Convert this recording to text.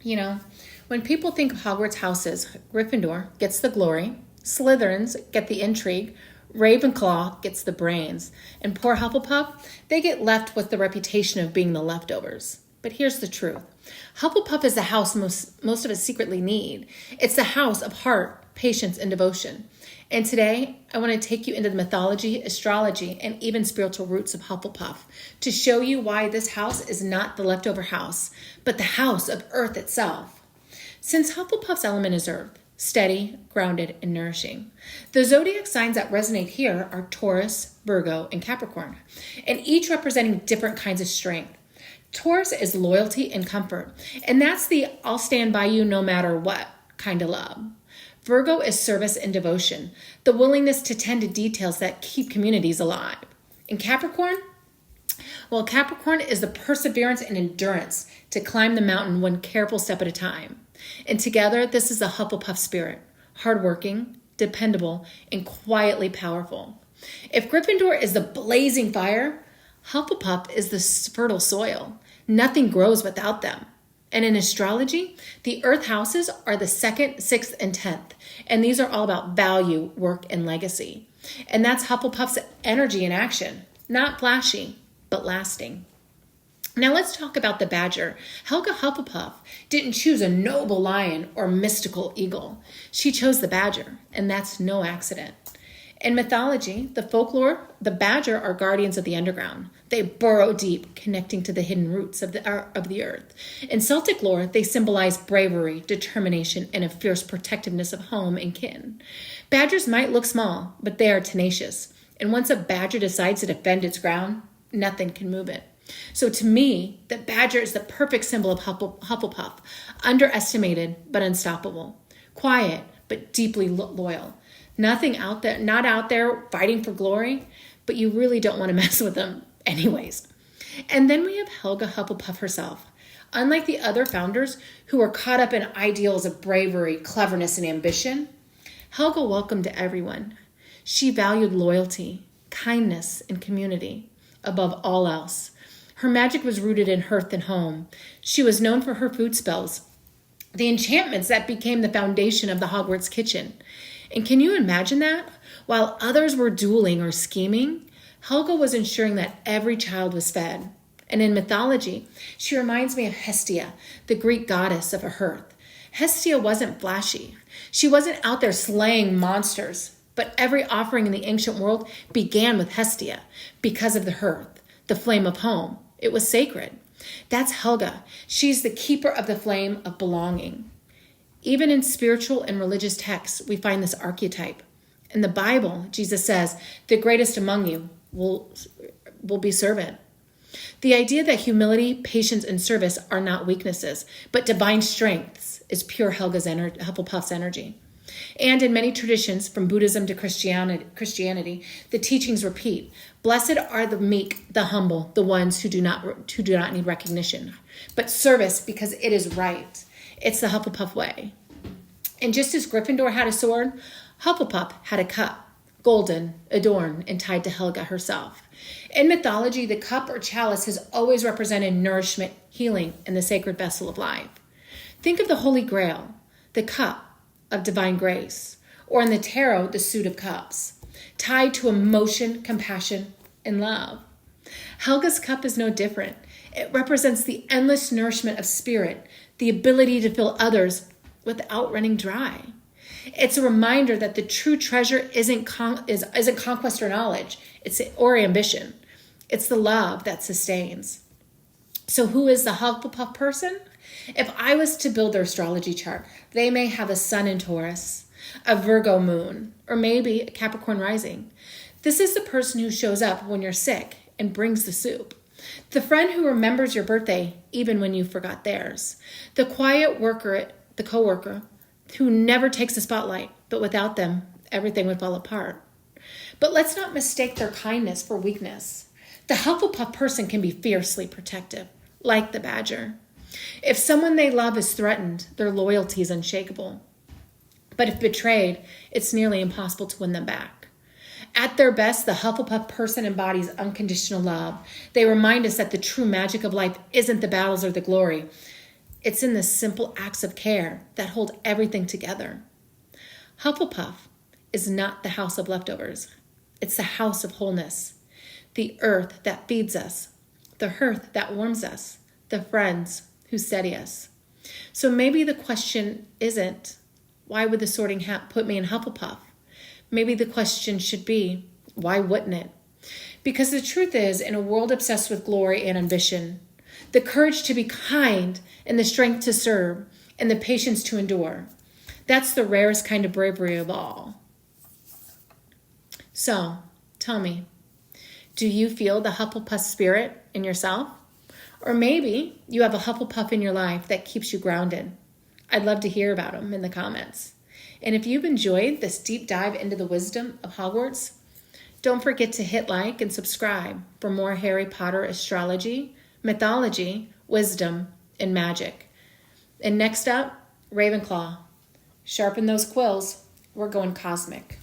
You know, when people think of Hogwarts houses, Gryffindor gets the glory, Slytherins get the intrigue, Ravenclaw gets the brains, and poor Hufflepuff, they get left with the reputation of being the leftovers. But here's the truth. Hufflepuff is the house most of us secretly need. It's the house of heart, patience, and devotion. And today, I want to take you into the mythology, astrology, and even spiritual roots of Hufflepuff to show you why this house is not the leftover house, but the house of Earth itself. Since Hufflepuff's element is Earth, steady, grounded, and nourishing, the zodiac signs that resonate here are Taurus, Virgo, and Capricorn, and each representing different kinds of strength. Taurus is loyalty and comfort, and that's the I'll stand by you no matter what kind of love. Virgo is service and devotion, the willingness to tend to details that keep communities alive. And Capricorn? Well, Capricorn is the perseverance and endurance to climb the mountain one careful step at a time. And together, this is the Hufflepuff spirit, hardworking, dependable, and quietly powerful. If Gryffindor is the blazing fire, Hufflepuff is the fertile soil. Nothing grows without them. And in astrology, the earth houses are the 2nd, 6th, and 10th. And these are all about value, work, and legacy. And that's Hufflepuff's energy in action. Not flashy, but lasting. Now let's talk about the badger. Helga Hufflepuff didn't choose a noble lion or mystical eagle. She chose the badger, and that's no accident. In mythology, the folklore, the badger are guardians of the underground. They burrow deep, connecting to the hidden roots of the earth. In Celtic lore, they symbolize bravery, determination, and a fierce protectiveness of home and kin. Badgers might look small, but they are tenacious. And once a badger decides to defend its ground, nothing can move it. So to me, the badger is the perfect symbol of Hufflepuff, underestimated but unstoppable, quiet but deeply loyal. Nothing out there, not out there fighting for glory, but you really don't want to mess with them anyways. And then we have Helga Hufflepuff herself. Unlike the other founders who were caught up in ideals of bravery, cleverness, and ambition, Helga welcomed everyone. She valued loyalty, kindness, and community above all else. Her magic was rooted in hearth and home. She was known for her food spells, the enchantments that became the foundation of the Hogwarts kitchen. And can you imagine that? While others were dueling or scheming, Helga was ensuring that every child was fed. And in mythology, she reminds me of Hestia, the Greek goddess of a hearth. Hestia wasn't flashy. She wasn't out there slaying monsters, but every offering in the ancient world began with Hestia because of the hearth, the flame of home. It was sacred. That's Helga. She's the keeper of the flame of belonging. Even in spiritual and religious texts, we find this archetype. In the Bible, Jesus says, the greatest among you will be servant. The idea that humility, patience, and service are not weaknesses, but divine strengths is pure Hufflepuff's energy. And in many traditions, from Buddhism to Christianity, the teachings repeat, blessed are the meek, the humble, the ones who do not need recognition, but service because it is right. It's the Hufflepuff way. And just as Gryffindor had a sword, Hufflepuff had a cup, golden, adorned, and tied to Helga herself. In mythology, the cup or chalice has always represented nourishment, healing, and the sacred vessel of life. Think of the Holy Grail, the cup of divine grace, or in the tarot, the suit of cups, tied to emotion, compassion, and love. Helga's cup is no different. It represents the endless nourishment of spirit, the ability to fill others without running dry. It's a reminder that the true treasure isn't conquest or knowledge, or ambition. It's the love that sustains. So who is the Hufflepuff person? If I was to build their astrology chart, they may have a sun in Taurus, a Virgo moon, or maybe a Capricorn rising. This is the person who shows up when you're sick and brings the soup. The friend who remembers your birthday even when you forgot theirs. The quiet worker, the coworker, who never takes the spotlight, but without them, everything would fall apart. But let's not mistake their kindness for weakness. The Hufflepuff person can be fiercely protective, like the badger. If someone they love is threatened, their loyalty is unshakable. But if betrayed, it's nearly impossible to win them back. At their best, the Hufflepuff person embodies unconditional love. They remind us that the true magic of life isn't the battles or the glory. It's in the simple acts of care that hold everything together. Hufflepuff is not the house of leftovers. It's the house of wholeness, the earth that feeds us, the hearth that warms us, the friends who steady us. So maybe the question isn't, why would the sorting hat put me in Hufflepuff? Maybe the question should be, why wouldn't it? Because the truth is, in a world obsessed with glory and ambition, the courage to be kind and the strength to serve and the patience to endure, that's the rarest kind of bravery of all. So, tell me, do you feel the Hufflepuff spirit in yourself? Or maybe you have a Hufflepuff in your life that keeps you grounded. I'd love to hear about them in the comments. And if you've enjoyed this deep dive into the wisdom of Hogwarts, don't forget to hit like and subscribe for more Harry Potter astrology, mythology, wisdom, and magic. And next up, Ravenclaw. Sharpen those quills. We're going cosmic.